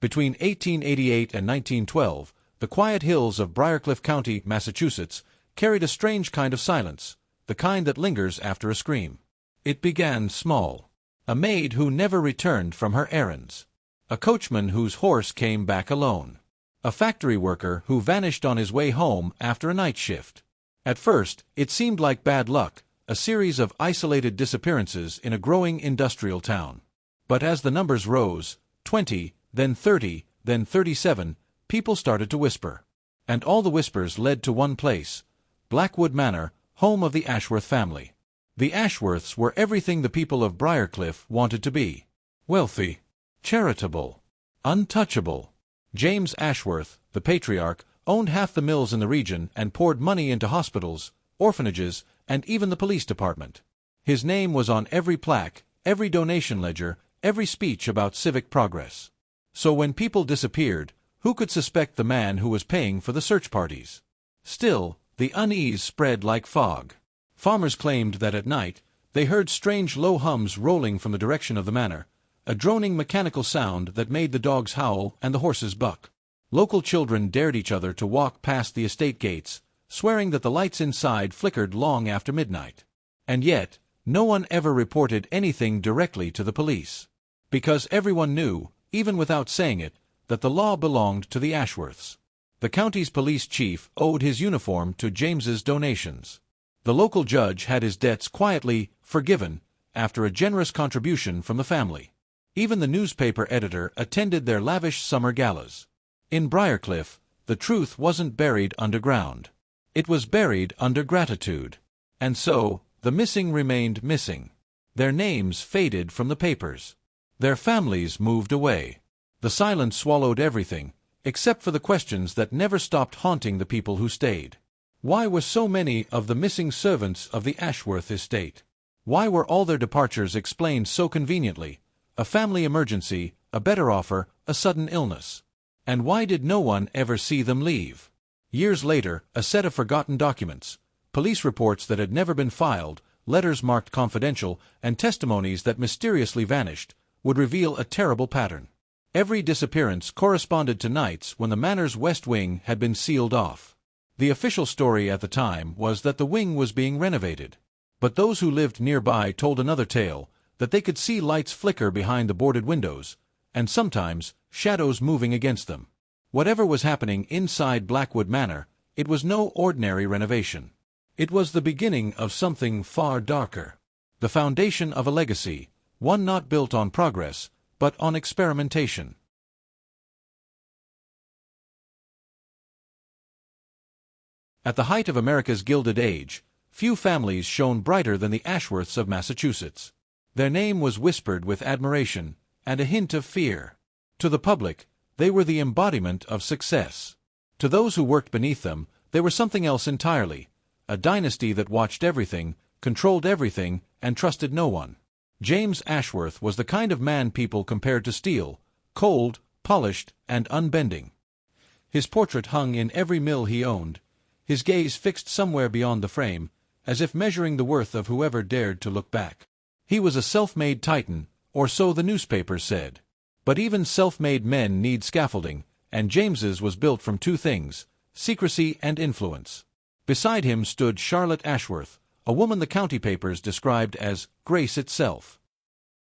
Between 1888 and 1912, the quiet hills of Briarcliff County, Massachusetts, carried a strange kind of silence, the kind that lingers after a scream. It began small. A maid who never returned from her errands. A coachman whose horse came back alone. A factory worker who vanished on his way home after a night shift. At first, it seemed like bad luck, a series of isolated disappearances in a growing industrial town. But as the numbers rose, 20, then 30, then 37, people started to whisper. And all the whispers led to one place, Blackwood Manor, home of the Ashworth family. The Ashworths were everything the people of Briarcliff wanted to be. Wealthy, charitable, untouchable. James Ashworth, the patriarch, owned half the mills in the region and poured money into hospitals, orphanages, and even the police department. His name was on every plaque, every donation ledger, every speech about civic progress. So when people disappeared, who could suspect the man who was paying for the search parties? Still, the unease spread like fog. Farmers claimed that at night, they heard strange low hums rolling from the direction of the manor, a droning mechanical sound that made the dogs howl and the horses buck. Local children dared each other to walk past the estate gates, swearing that the lights inside flickered long after midnight. And yet, no one ever reported anything directly to the police. Because everyone knew, even without saying it, that the law belonged to the Ashworths. The county's police chief owed his uniform to James's donations. The local judge had his debts quietly forgiven after a generous contribution from the family. Even the newspaper editor attended their lavish summer galas. In Briarcliff, the truth wasn't buried underground. It was buried under gratitude. And so, the missing remained missing. Their names faded from the papers. Their families moved away. The silence swallowed everything, except for the questions that never stopped haunting the people who stayed. Why were so many of the missing servants of the Ashworth estate? Why were all their departures explained so conveniently? A family emergency, a better offer, a sudden illness. And why did no one ever see them leave? Years later, a set of forgotten documents, police reports that had never been filed, letters marked confidential, and testimonies that mysteriously vanished, would reveal a terrible pattern. Every disappearance corresponded to nights when the manor's west wing had been sealed off. The official story at the time was that the wing was being renovated. But those who lived nearby told another tale, that they could see lights flicker behind the boarded windows, and sometimes shadows moving against them. Whatever was happening inside Blackwood Manor, it was no ordinary renovation. It was the beginning of something far darker. The foundation of a legacy, one not built on progress, but on experimentation. At the height of America's Gilded Age, few families shone brighter than the Ashworths of Massachusetts. Their name was whispered with admiration and a hint of fear. To the public, they were the embodiment of success. To those who worked beneath them, they were something else entirely, a dynasty that watched everything, controlled everything, and trusted no one. James Ashworth was the kind of man people compared to steel, cold, polished, and unbending. His portrait hung in every mill he owned, his gaze fixed somewhere beyond the frame, as if measuring the worth of whoever dared to look back. He was a self-made titan, or so the newspapers said. But even self-made men need scaffolding, and James's was built from two things, secrecy and influence. Beside him stood Charlotte Ashworth, a woman the county papers described as grace itself.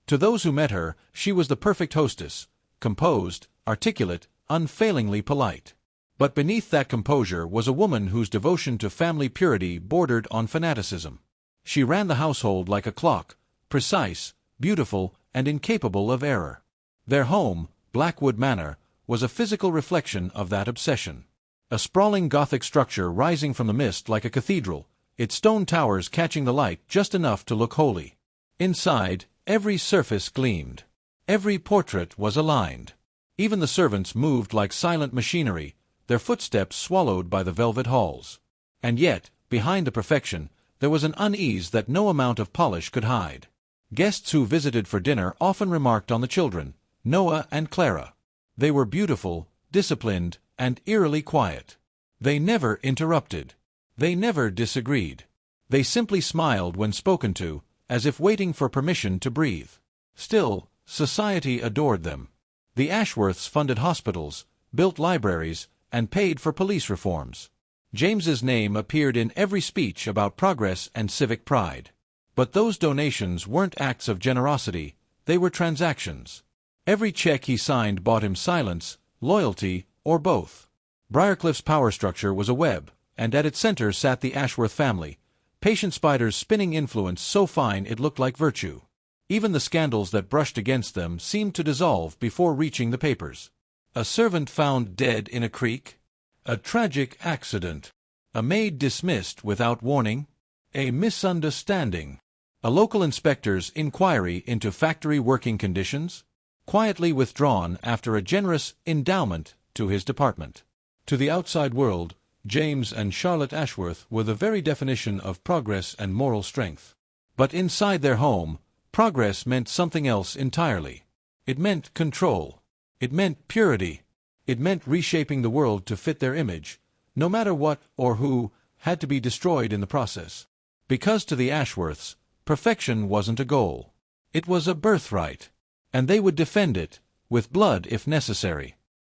To those who met her, she was the perfect hostess, composed, articulate, unfailingly polite. But beneath that composure was a woman whose devotion to family purity bordered on fanaticism. She ran the household like a clock, precise, beautiful, and incapable of error. Their home, Blackwood Manor, was a physical reflection of that obsession. A sprawling Gothic structure rising from the mist like a cathedral, its stone towers catching the light just enough to look holy. Inside, every surface gleamed. Every portrait was aligned. Even the servants moved like silent machinery, their footsteps swallowed by the velvet halls. And yet, behind the perfection, there was an unease that no amount of polish could hide. Guests who visited for dinner often remarked on the children, Noah and Clara. They were beautiful, disciplined, and eerily quiet. They never interrupted. They never disagreed. They simply smiled when spoken to, as if waiting for permission to breathe. Still, society adored them. The Ashworths funded hospitals, built libraries, and paid for police reforms. James's name appeared in every speech about progress and civic pride. But those donations weren't acts of generosity, they were transactions. Every check he signed bought him silence, loyalty, or both. Briarcliff's power structure was a web, and at its center sat the Ashworth family, patient spiders spinning influence so fine it looked like virtue. Even the scandals that brushed against them seemed to dissolve before reaching the papers. A servant found dead in a creek? A tragic accident. A maid dismissed without warning? A misunderstanding. A local inspector's inquiry into factory working conditions? Quietly withdrawn after a generous endowment to his department. To the outside world, James and Charlotte Ashworth were the very definition of progress and moral strength. But inside their home, progress meant something else entirely. It meant control. It meant purity. It meant reshaping the world to fit their image, no matter what or who had to be destroyed in the process. Because to the Ashworths, perfection wasn't a goal. It was a birthright. And they would defend it, with blood if necessary.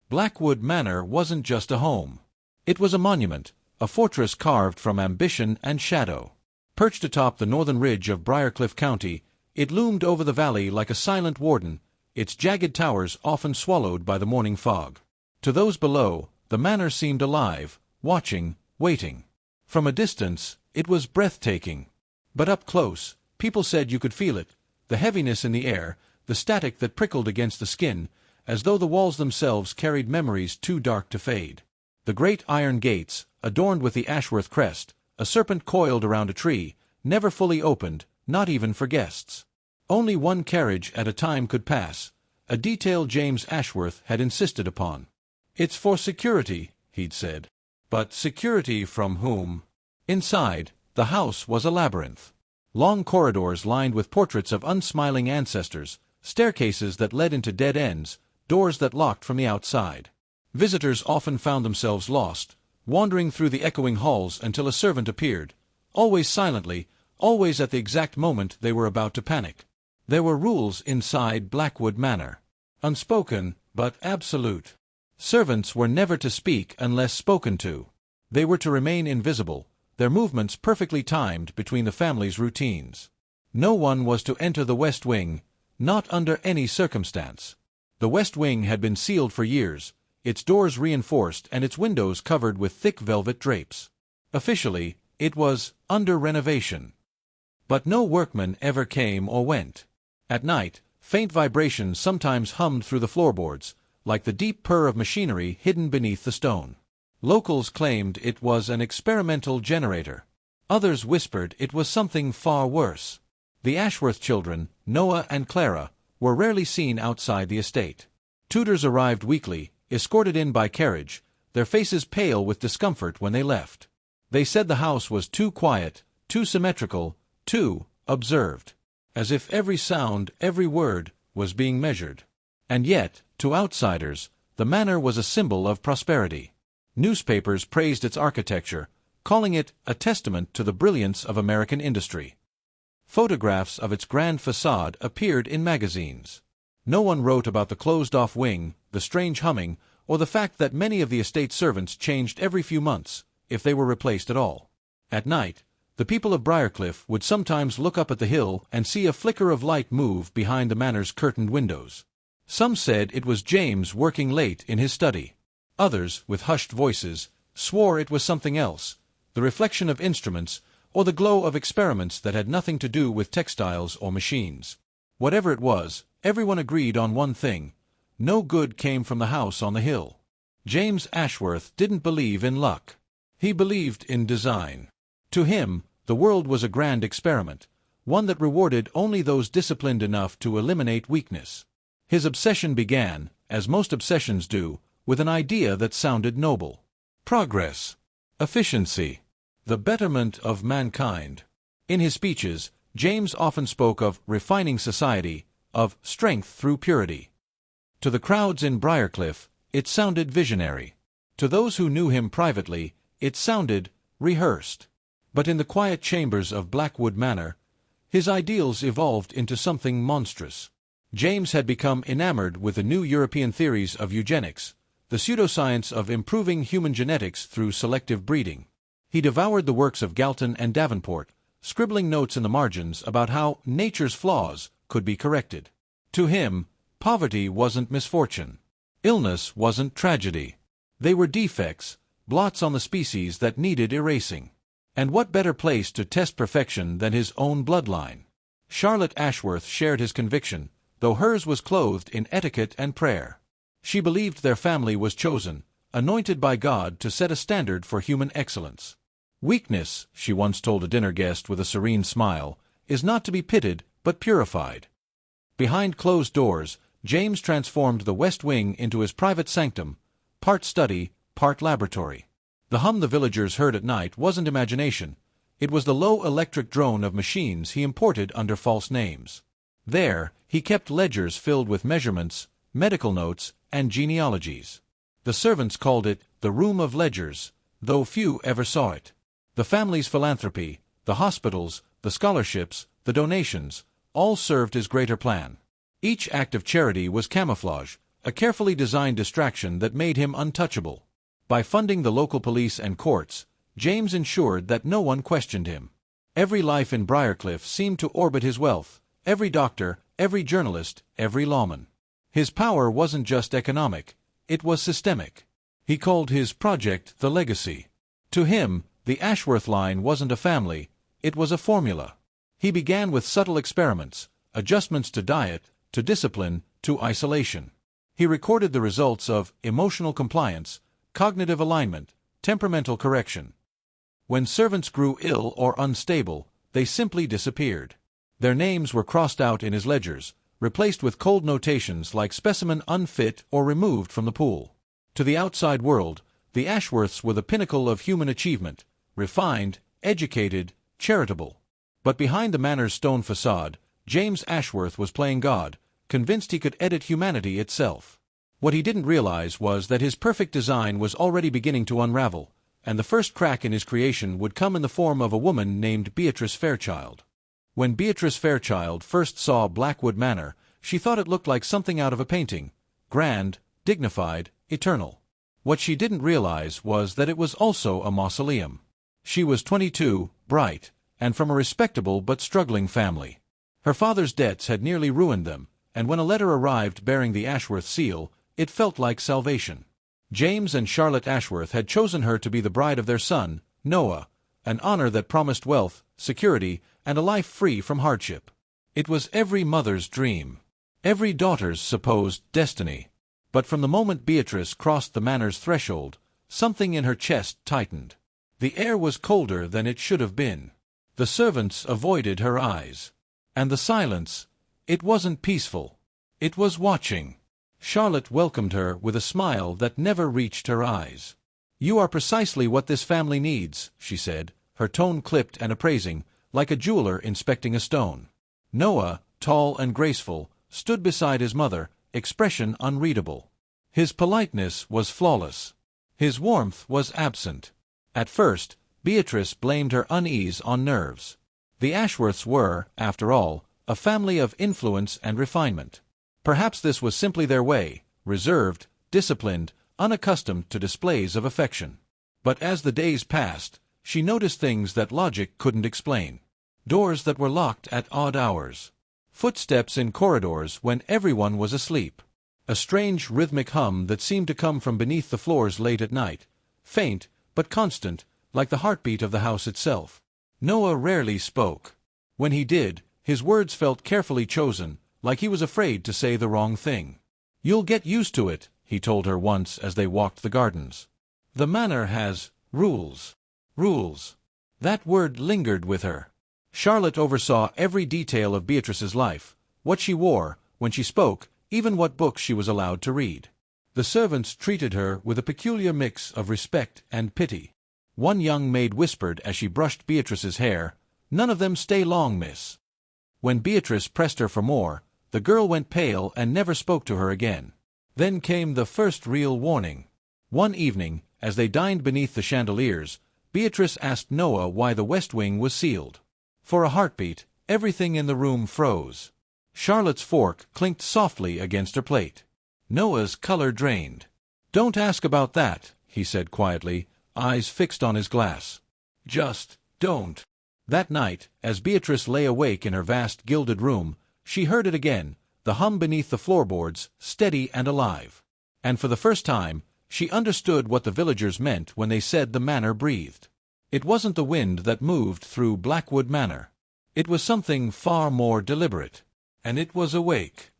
Blackwood Manor wasn't just a home. It was a monument, a fortress carved from ambition and shadow. Perched atop the northern ridge of Briarcliff County, it loomed over the valley like a silent warden, its jagged towers often swallowed by the morning fog. To those below, the manor seemed alive, watching, waiting. From a distance, it was breathtaking. But up close, people said you could feel it, the heaviness in the air, the static that prickled against the skin, as though the walls themselves carried memories too dark to fade. The great iron gates, adorned with the Ashworth crest, a serpent coiled around a tree, never fully opened, not even for guests. Only one carriage at a time could pass, a detail James Ashworth had insisted upon. "It's for security," he'd said. But security from whom? Inside, the house was a labyrinth. Long corridors lined with portraits of unsmiling ancestors, staircases that led into dead ends, doors that locked from the outside. Visitors often found themselves lost, wandering through the echoing halls until a servant appeared, always silently, always at the exact moment they were about to panic. There were rules inside Blackwood Manor. Unspoken, but absolute. Servants were never to speak unless spoken to. They were to remain invisible, their movements perfectly timed between the family's routines. No one was to enter the West Wing, not under any circumstance. The West Wing had been sealed for years, its doors reinforced and its windows covered with thick velvet drapes. Officially, it was under renovation. But no workman ever came or went. At night, faint vibrations sometimes hummed through the floorboards, like the deep purr of machinery hidden beneath the stone. Locals claimed it was an experimental generator. Others whispered it was something far worse. The Ashworth children, Noah and Clara, were rarely seen outside the estate. Tutors arrived weekly, escorted in by carriage, their faces pale with discomfort when they left. They said the house was too quiet, too symmetrical, too observed. As if every sound, every word, was being measured. And yet, to outsiders, the manor was a symbol of prosperity. Newspapers praised its architecture, calling it a testament to the brilliance of American industry. Photographs of its grand facade appeared in magazines. No one wrote about the closed-off wing, the strange humming, or the fact that many of the estate servants changed every few months, if they were replaced at all. At night, the people of Briarcliff would sometimes look up at the hill and see a flicker of light move behind the manor's curtained windows. Some said it was James working late in his study. Others, with hushed voices, swore it was something else, the reflection of instruments, or the glow of experiments that had nothing to do with textiles or machines. Whatever it was, everyone agreed on one thing: no good came from the house on the hill. James Ashworth didn't believe in luck. He believed in design. To him, the world was a grand experiment, one that rewarded only those disciplined enough to eliminate weakness. His obsession began, as most obsessions do, with an idea that sounded noble. Progress. Efficiency. The betterment of mankind. In his speeches, James often spoke of refining society, of strength through purity. To the crowds in Briarcliff, it sounded visionary. To those who knew him privately, it sounded rehearsed. But in the quiet chambers of Blackwood Manor, his ideals evolved into something monstrous. James had become enamored with the new European theories of eugenics, the pseudoscience of improving human genetics through selective breeding. He devoured the works of Galton and Davenport, scribbling notes in the margins about how nature's flaws could be corrected. To him, poverty wasn't misfortune. Illness wasn't tragedy. They were defects, blots on the species that needed erasing. And what better place to test perfection than his own bloodline? Charlotte Ashworth shared his conviction, though hers was clothed in etiquette and prayer. She believed their family was chosen, anointed by God to set a standard for human excellence. Weakness, she once told a dinner guest with a serene smile, is not to be pitied but purified. Behind closed doors, James transformed the West Wing into his private sanctum, part study, part laboratory. The hum the villagers heard at night wasn't imagination. It was the low electric drone of machines he imported under false names. There, he kept ledgers filled with measurements, medical notes, and genealogies. The servants called it the Room of Ledgers, though few ever saw it. The family's philanthropy, the hospitals, the scholarships, the donations, all served his greater plan. Each act of charity was camouflage, a carefully designed distraction that made him untouchable. By funding the local police and courts, James ensured that no one questioned him. Every life in Briarcliff seemed to orbit his wealth, every doctor, every journalist, every lawman. His power wasn't just economic, it was systemic. He called his project the Legacy. To him, the Ashworth line wasn't a family, it was a formula. He began with subtle experiments, adjustments to diet, to discipline, to isolation. He recorded the results of emotional compliance, cognitive alignment, temperamental correction. When servants grew ill or unstable, they simply disappeared. Their names were crossed out in his ledgers, replaced with cold notations like specimen unfit or removed from the pool. To the outside world, the Ashworths were the pinnacle of human achievement, refined, educated, charitable. But behind the manor's stone facade, James Ashworth was playing God, convinced he could edit humanity itself. What he didn't realize was that his perfect design was already beginning to unravel, and the first crack in his creation would come in the form of a woman named Beatrice Fairchild. When Beatrice Fairchild first saw Blackwood Manor, she thought it looked like something out of a painting, grand, dignified, eternal. What she didn't realize was that it was also a mausoleum. She was 22, bright, and from a respectable but struggling family. Her father's debts had nearly ruined them, and when a letter arrived bearing the Ashworth seal, it felt like salvation. James and Charlotte Ashworth had chosen her to be the bride of their son, Noah, an honor that promised wealth, security, and a life free from hardship. It was every mother's dream, every daughter's supposed destiny. But from the moment Beatrice crossed the manor's threshold, something in her chest tightened. The air was colder than it should have been. The servants avoided her eyes. And the silence, it wasn't peaceful. It was watching. Charlotte welcomed her with a smile that never reached her eyes. "You are precisely what this family needs," she said, her tone clipped and appraising, like a jeweler inspecting a stone. Noah, tall and graceful, stood beside his mother, expression unreadable. His politeness was flawless. His warmth was absent. At first, Beatrice blamed her unease on nerves. The Ashworths were, after all, a family of influence and refinement. Perhaps this was simply their way, reserved, disciplined, unaccustomed to displays of affection. But as the days passed, she noticed things that logic couldn't explain. Doors that were locked at odd hours. Footsteps in corridors when everyone was asleep. A strange rhythmic hum that seemed to come from beneath the floors late at night, faint but constant, like the heartbeat of the house itself. Noah rarely spoke. When he did, his words felt carefully chosen, like he was afraid to say the wrong thing. "You'll get used to it," he told her once as they walked the gardens. "The manor has rules." Rules. That word lingered with her. Charlotte oversaw every detail of Beatrice's life, what she wore, when she spoke, even what books she was allowed to read. The servants treated her with a peculiar mix of respect and pity. One young maid whispered as she brushed Beatrice's hair, "None of them stay long, miss." When Beatrice pressed her for more, the girl went pale and never spoke to her again. Then came the first real warning. One evening, as they dined beneath the chandeliers, Beatrice asked Noah why the West Wing was sealed. For a heartbeat, everything in the room froze. Charlotte's fork clinked softly against her plate. Noah's color drained. "Don't ask about that," he said quietly, eyes fixed on his glass. "Just don't." That night, as Beatrice lay awake in her vast gilded room, she heard it again, the hum beneath the floorboards, steady and alive. And for the first time, she understood what the villagers meant when they said the manor breathed. It wasn't the wind that moved through Blackwood Manor. It was something far more deliberate. And it was awake.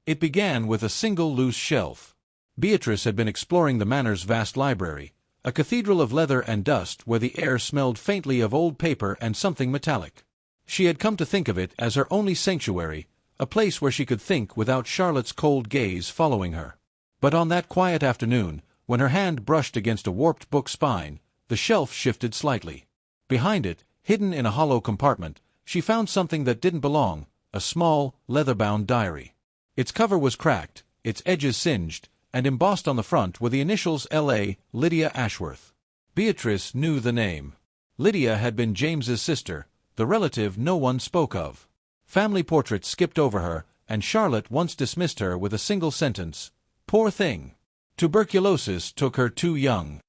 It began with a single loose shelf. Beatrice had been exploring the manor's vast library, a cathedral of leather and dust where the air smelled faintly of old paper and something metallic. She had come to think of it as her only sanctuary, a place where she could think without Charlotte's cold gaze following her. But on that quiet afternoon, when her hand brushed against a warped book spine, the shelf shifted slightly. Behind it, hidden in a hollow compartment, she found something that didn't belong, a small, leather-bound diary. Its cover was cracked, its edges singed, and embossed on the front were the initials L.A., Lydia Ashworth. Beatrice knew the name. Lydia had been James's sister, the relative no one spoke of. Family portraits skipped over her, and Charlotte once dismissed her with a single sentence, "Poor thing. Tuberculosis took her too young."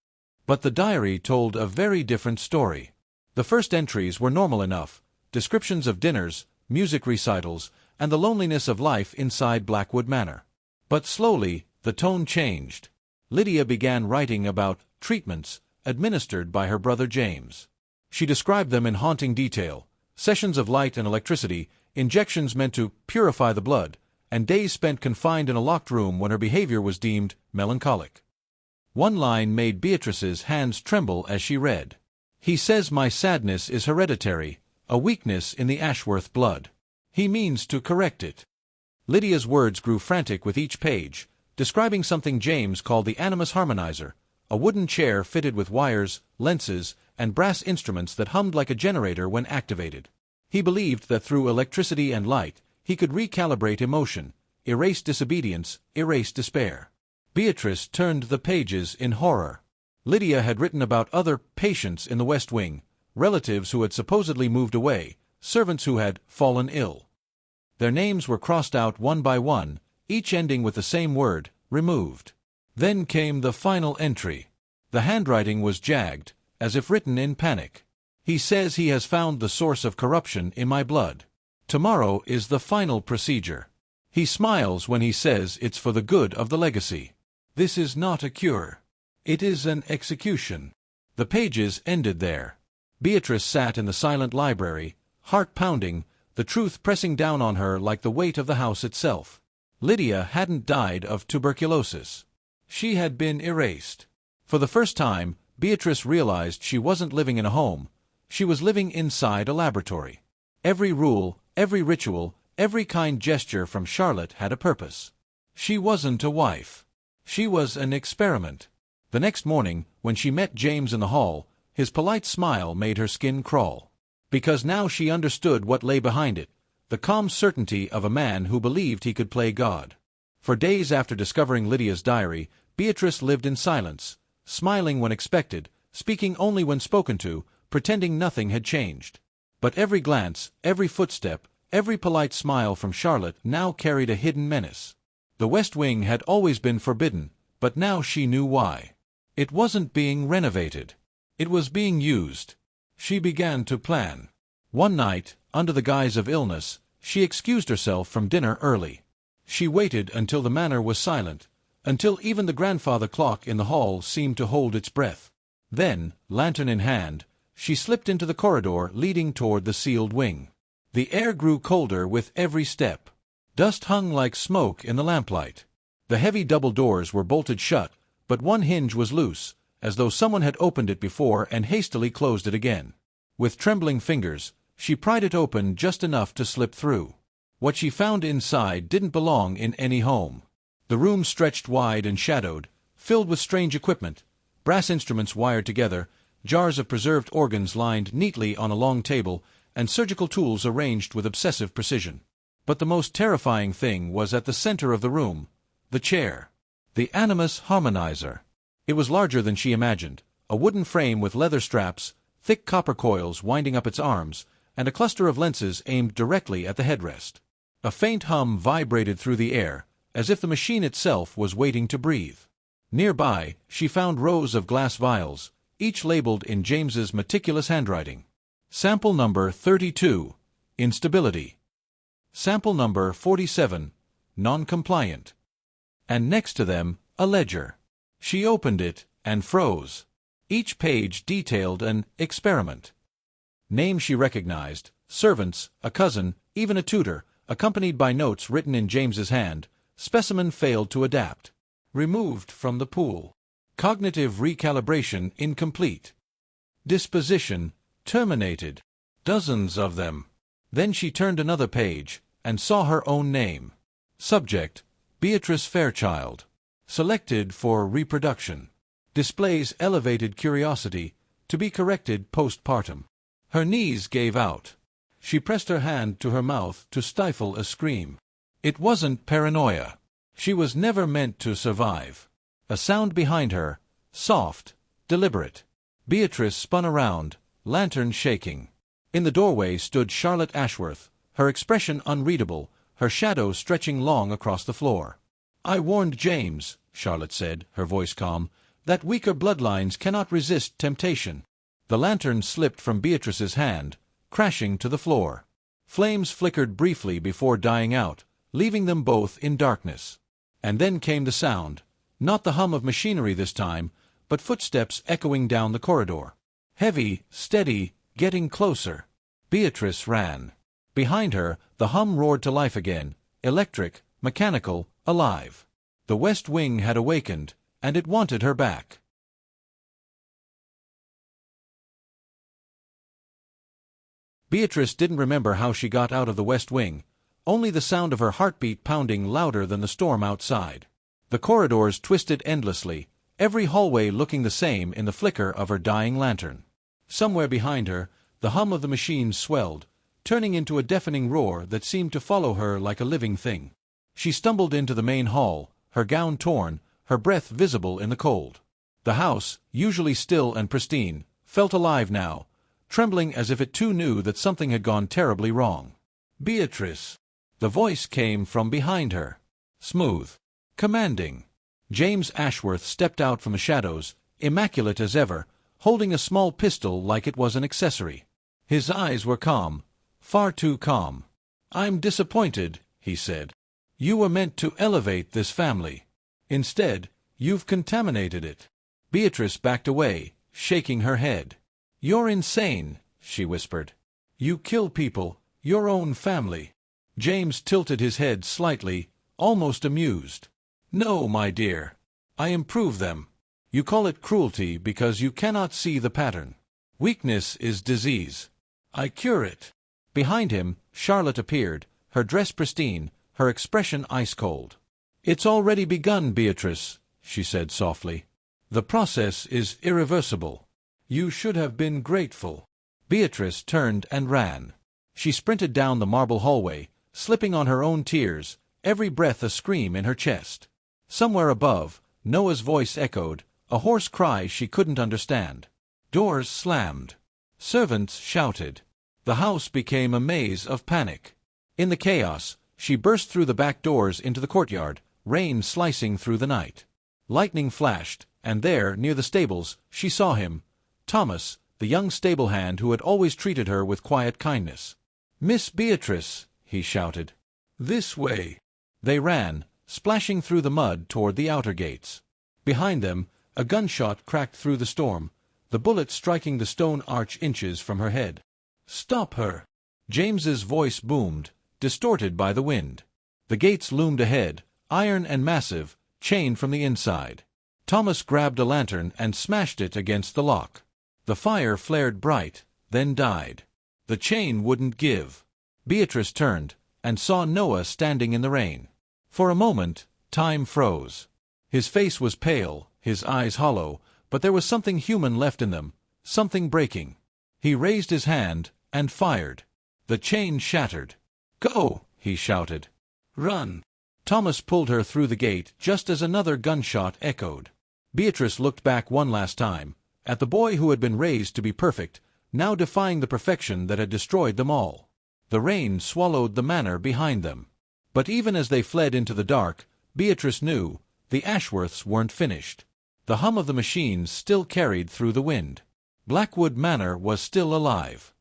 But the diary told a very different story. The first entries were normal enough, descriptions of dinners, music recitals, and the loneliness of life inside Blackwood Manor. But slowly, the tone changed. Lydia began writing about treatments administered by her brother James. She described them in haunting detail, sessions of light and electricity, injections meant to purify the blood, and days spent confined in a locked room when her behavior was deemed melancholic. One line made Beatrice's hands tremble as she read. "He says my sadness is hereditary, a weakness in the Ashworth blood. He means to correct it." Lydia's words grew frantic with each page, describing something James called the animus harmonizer, a wooden chair fitted with wires, lenses, and brass instruments that hummed like a generator when activated. He believed that through electricity and light, he could recalibrate emotion, erase disobedience, erase despair. Beatrice turned the pages in horror. Lydia had written about other patients in the West Wing, relatives who had supposedly moved away, servants who had fallen ill. Their names were crossed out one by one, each ending with the same word, removed. Then came the final entry. The handwriting was jagged, as if written in panic. "He says he has found the source of corruption in my blood. Tomorrow is the final procedure. He smiles when he says it's for the good of the legacy. This is not a cure. It is an execution." The pages ended there. Beatrice sat in the silent library, heart pounding, the truth pressing down on her like the weight of the house itself. Lydia hadn't died of tuberculosis. She had been erased. For the first time, Beatrice realized she wasn't living in a home. She was living inside a laboratory. Every rule, every ritual, every kind gesture from Charlotte had a purpose. She wasn't a wife. She was an experiment. The next morning, when she met James in the hall, his polite smile made her skin crawl. Because now she understood what lay behind it, the calm certainty of a man who believed he could play God. For days after discovering Lydia's diary, Beatrice lived in silence, smiling when expected, speaking only when spoken to, pretending nothing had changed. But every glance, every footstep, every polite smile from Charlotte now carried a hidden menace. The West Wing had always been forbidden, but now she knew why. It wasn't being renovated. It was being used. She began to plan. One night, under the guise of illness, she excused herself from dinner early. She waited until the manor was silent, until even the grandfather clock in the hall seemed to hold its breath. Then, lantern in hand, she slipped into the corridor leading toward the sealed wing. The air grew colder with every step. Dust hung like smoke in the lamplight. The heavy double doors were bolted shut, but one hinge was loose, as though someone had opened it before and hastily closed it again. With trembling fingers, she pried it open just enough to slip through. What she found inside didn't belong in any home. The room stretched wide and shadowed, filled with strange equipment, brass instruments wired together, jars of preserved organs lined neatly on a long table, and surgical tools arranged with obsessive precision. But the most terrifying thing was at the center of the room, the chair. The animus harmonizer. It was larger than she imagined, a wooden frame with leather straps, thick copper coils winding up its arms, and a cluster of lenses aimed directly at the headrest. A faint hum vibrated through the air, as if the machine itself was waiting to breathe. Nearby, she found rows of glass vials, each labeled in James's meticulous handwriting. Sample number 32, instability. Sample number 47, non-compliant. And next to them, a ledger. She opened it and froze. Each page detailed an experiment. Names she recognized, servants, a cousin, even a tutor, accompanied by notes written in James's hand. Specimen failed to adapt. Removed from the pool. Cognitive recalibration incomplete. Disposition terminated. Dozens of them. Then she turned another page and saw her own name. Subject: Beatrice Fairchild. Selected for reproduction. Displays elevated curiosity, to be corrected postpartum. Her knees gave out. She pressed her hand to her mouth to stifle a scream. It wasn't paranoia. She was never meant to survive. A sound behind her, soft, deliberate. Beatrice spun around, lantern shaking. In the doorway stood Charlotte Ashworth, her expression unreadable, her shadow stretching long across the floor. "I warned James," Charlotte said, her voice calm, "that weaker bloodlines cannot resist temptation." The lantern slipped from Beatrice's hand, crashing to the floor. Flames flickered briefly before dying out, leaving them both in darkness. And then came the sound, not the hum of machinery this time, but footsteps echoing down the corridor. Heavy, steady, getting closer. Beatrice ran. Behind her, the hum roared to life again, electric, mechanical, alive. The West Wing had awakened, and it wanted her back. Beatrice didn't remember how she got out of the West Wing, only the sound of her heartbeat pounding louder than the storm outside. The corridors twisted endlessly, every hallway looking the same in the flicker of her dying lantern. Somewhere behind her, the hum of the machines swelled, turning into a deafening roar that seemed to follow her like a living thing. She stumbled into the main hall, her gown torn, her breath visible in the cold. The house, usually still and pristine, felt alive now, trembling as if it too knew that something had gone terribly wrong. "Beatrice!" The voice came from behind her. Smooth. Commanding. James Ashworth stepped out from the shadows, immaculate as ever, holding a small pistol like it was an accessory. His eyes were calm, far too calm. "I'm disappointed," he said. "You were meant to elevate this family. Instead, you've contaminated it." Beatrice backed away, shaking her head. "You're insane," she whispered. "You kill people, your own family." James tilted his head slightly, almost amused. "No, my dear. I improve them. You call it cruelty because you cannot see the pattern. Weakness is disease. I cure it." Behind him, Charlotte appeared, her dress pristine, her expression ice-cold. "It's already begun, Beatrice," she said softly. "The process is irreversible. You should have been grateful." Beatrice turned and ran. She sprinted down the marble hallway, slipping on her own tears, every breath a scream in her chest. Somewhere above, Noah's voice echoed, a hoarse cry she couldn't understand. Doors slammed. Servants shouted. The house became a maze of panic. In the chaos, she burst through the back doors into the courtyard, rain slicing through the night. Lightning flashed, and there, near the stables, she saw him, Thomas, the young stable hand who had always treated her with quiet kindness. "Miss Beatrice," he shouted. "This way." They ran, splashing through the mud toward the outer gates. Behind them, a gunshot cracked through the storm, the bullet striking the stone arch inches from her head. "Stop her!" James's voice boomed, distorted by the wind. The gates loomed ahead, iron and massive, chained from the inside. Thomas grabbed a lantern and smashed it against the lock. The fire flared bright, then died. The chain wouldn't give. Beatrice turned, and saw Noah standing in the rain. For a moment, time froze. His face was pale, his eyes hollow, but there was something human left in them, something breaking. He raised his hand, and fired. The chain shattered. "Go!" he shouted. "Run!" Thomas pulled her through the gate just as another gunshot echoed. Beatrice looked back one last time, at the boy who had been raised to be perfect, now defying the perfection that had destroyed them all. The rain swallowed the manor behind them. But even as they fled into the dark, Beatrice knew the Ashworths weren't finished. The hum of the machines still carried through the wind. Blackwood Manor was still alive.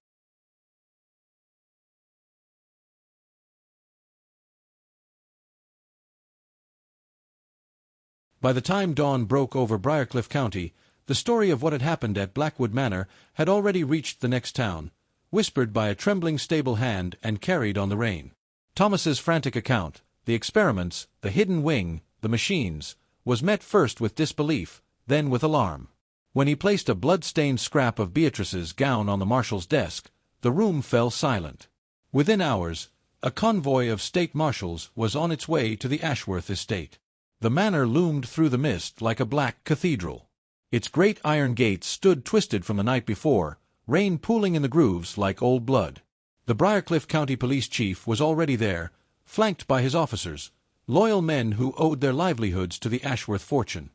By the time dawn broke over Briarcliff County, the story of what had happened at Blackwood Manor had already reached the next town, whispered by a trembling stable hand and carried on the rain. Thomas's frantic account, the experiments, the hidden wing, the machines, was met first with disbelief, then with alarm. When he placed a blood-stained scrap of Beatrice's gown on the marshal's desk, the room fell silent. Within hours, a convoy of state marshals was on its way to the Ashworth estate. The manor loomed through the mist like a black cathedral. Its great iron gates stood twisted from the night before, rain pooling in the grooves like old blood. The Briarcliff County Police Chief was already there, flanked by his officers, loyal men who owed their livelihoods to the Ashworth fortune.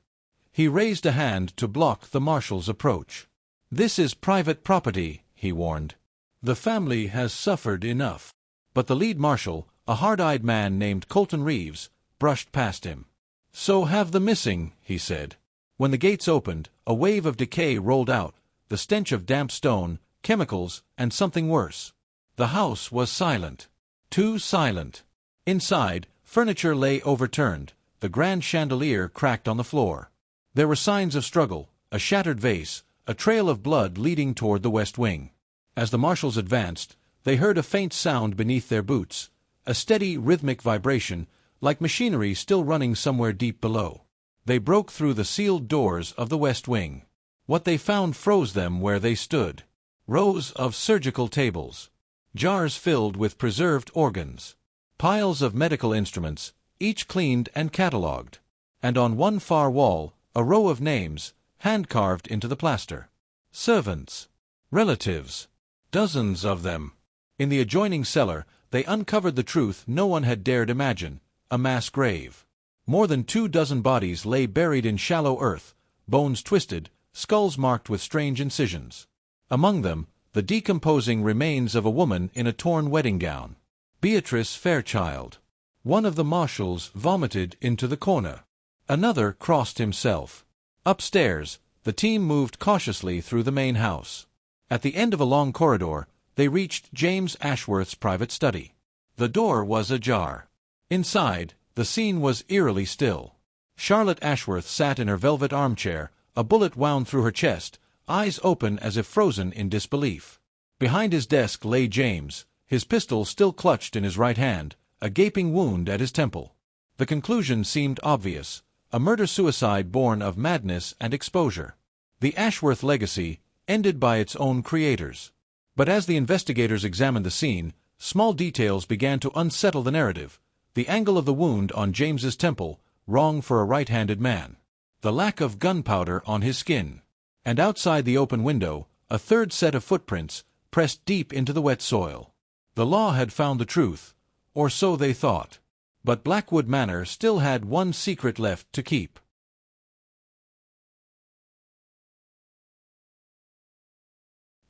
He raised a hand to block the marshal's approach. "This is private property," he warned. "The family has suffered enough." But the lead marshal, a hard-eyed man named Colton Reeves, brushed past him. "So have the missing," he said. When the gates opened, a wave of decay rolled out, the stench of damp stone, chemicals, and something worse. The house was silent. Too silent. Inside, furniture lay overturned, the grand chandelier cracked on the floor. There were signs of struggle, a shattered vase, a trail of blood leading toward the west wing. As the marshals advanced, they heard a faint sound beneath their boots, a steady, rhythmic vibration, like machinery still running somewhere deep below. They broke through the sealed doors of the west wing. What they found froze them where they stood. Rows of surgical tables. Jars filled with preserved organs. Piles of medical instruments, each cleaned and catalogued. And on one far wall, a row of names, hand-carved into the plaster. Servants. Relatives. Dozens of them. In the adjoining cellar, they uncovered the truth no one had dared imagine. A mass grave. More than 24 bodies lay buried in shallow earth, bones twisted, skulls marked with strange incisions. Among them, the decomposing remains of a woman in a torn wedding gown. Beatrice Fairchild. One of the marshals vomited into the corner. Another crossed himself. Upstairs, the team moved cautiously through the main house. At the end of a long corridor, they reached James Ashworth's private study. The door was ajar. Inside, the scene was eerily still. Charlotte Ashworth sat in her velvet armchair, a bullet wound through her chest, eyes open as if frozen in disbelief. Behind his desk lay James, his pistol still clutched in his right hand, a gaping wound at his temple. The conclusion seemed obvious, a murder-suicide born of madness and exposure. The Ashworth legacy, ended by its own creators. But as the investigators examined the scene, small details began to unsettle the narrative. The angle of the wound on James's temple, wrong for a right-handed man. The lack of gunpowder on his skin. And outside the open window, a third set of footprints, pressed deep into the wet soil. The law had found the truth, or so they thought. But Blackwood Manor still had one secret left to keep.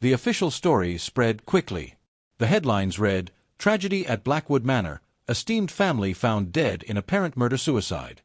The official story spread quickly. The headlines read, "Tragedy at Blackwood Manor. Esteemed family found dead in apparent murder-suicide."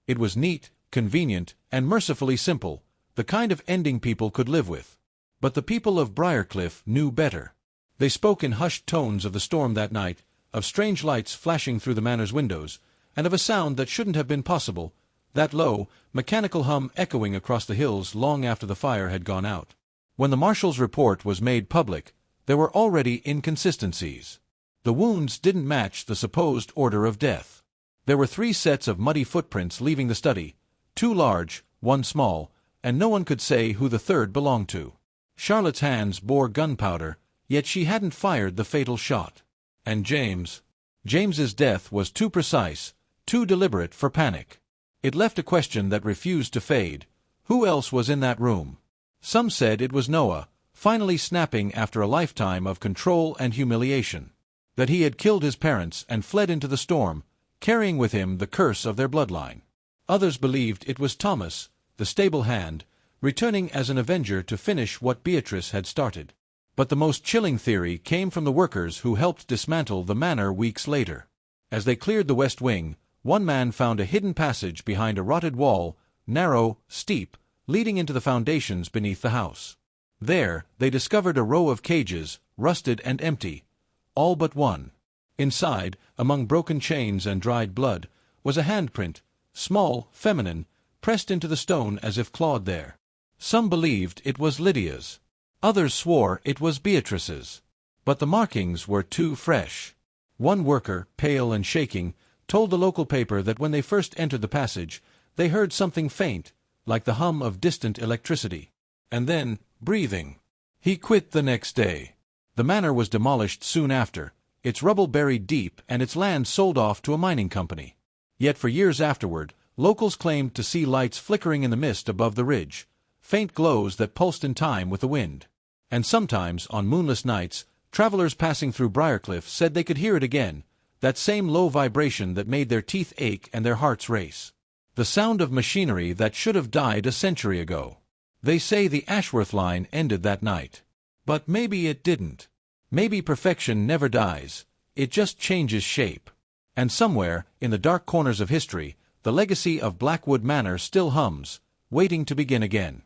It was neat, convenient, and mercifully simple, the kind of ending people could live with. But the people of Briarcliff knew better. They spoke in hushed tones of the storm that night, of strange lights flashing through the manor's windows, and of a sound that shouldn't have been possible, that low, mechanical hum echoing across the hills long after the fire had gone out. When the marshal's report was made public, there were already inconsistencies. The wounds didn't match the supposed order of death. There were 3 sets of muddy footprints leaving the study, 2 large, 1 small, and no one could say who the third belonged to. Charlotte's hands bore gunpowder, yet she hadn't fired the fatal shot. And James's death was too precise, too deliberate for panic. It left a question that refused to fade. Who else was in that room? Some said it was Noah, finally snapping after a lifetime of control and humiliation. That he had killed his parents and fled into the storm, carrying with him the curse of their bloodline. Others believed it was Thomas, the stable hand, returning as an avenger to finish what Beatrice had started. But the most chilling theory came from the workers who helped dismantle the manor weeks later. As they cleared the west wing, one man found a hidden passage behind a rotted wall, narrow, steep, leading into the foundations beneath the house. There, they discovered a row of cages, rusted and empty, all but one. Inside, among broken chains and dried blood, was a handprint, small, feminine, pressed into the stone as if clawed there. Some believed it was Lydia's. Others swore it was Beatrice's. But the markings were too fresh. One worker, pale and shaking, told the local paper that when they first entered the passage, they heard something faint, like the hum of distant electricity. And then, breathing. He quit the next day. The manor was demolished soon after, its rubble buried deep and its land sold off to a mining company. Yet for years afterward, locals claimed to see lights flickering in the mist above the ridge, faint glows that pulsed in time with the wind. And sometimes, on moonless nights, travelers passing through Briarcliff said they could hear it again, that same low vibration that made their teeth ache and their hearts race. The sound of machinery that should have died a century ago. They say the Ashworth line ended that night. But maybe it didn't. Maybe perfection never dies, it just changes shape. And somewhere, in the dark corners of history, the legacy of Blackwood Manor still hums, waiting to begin again.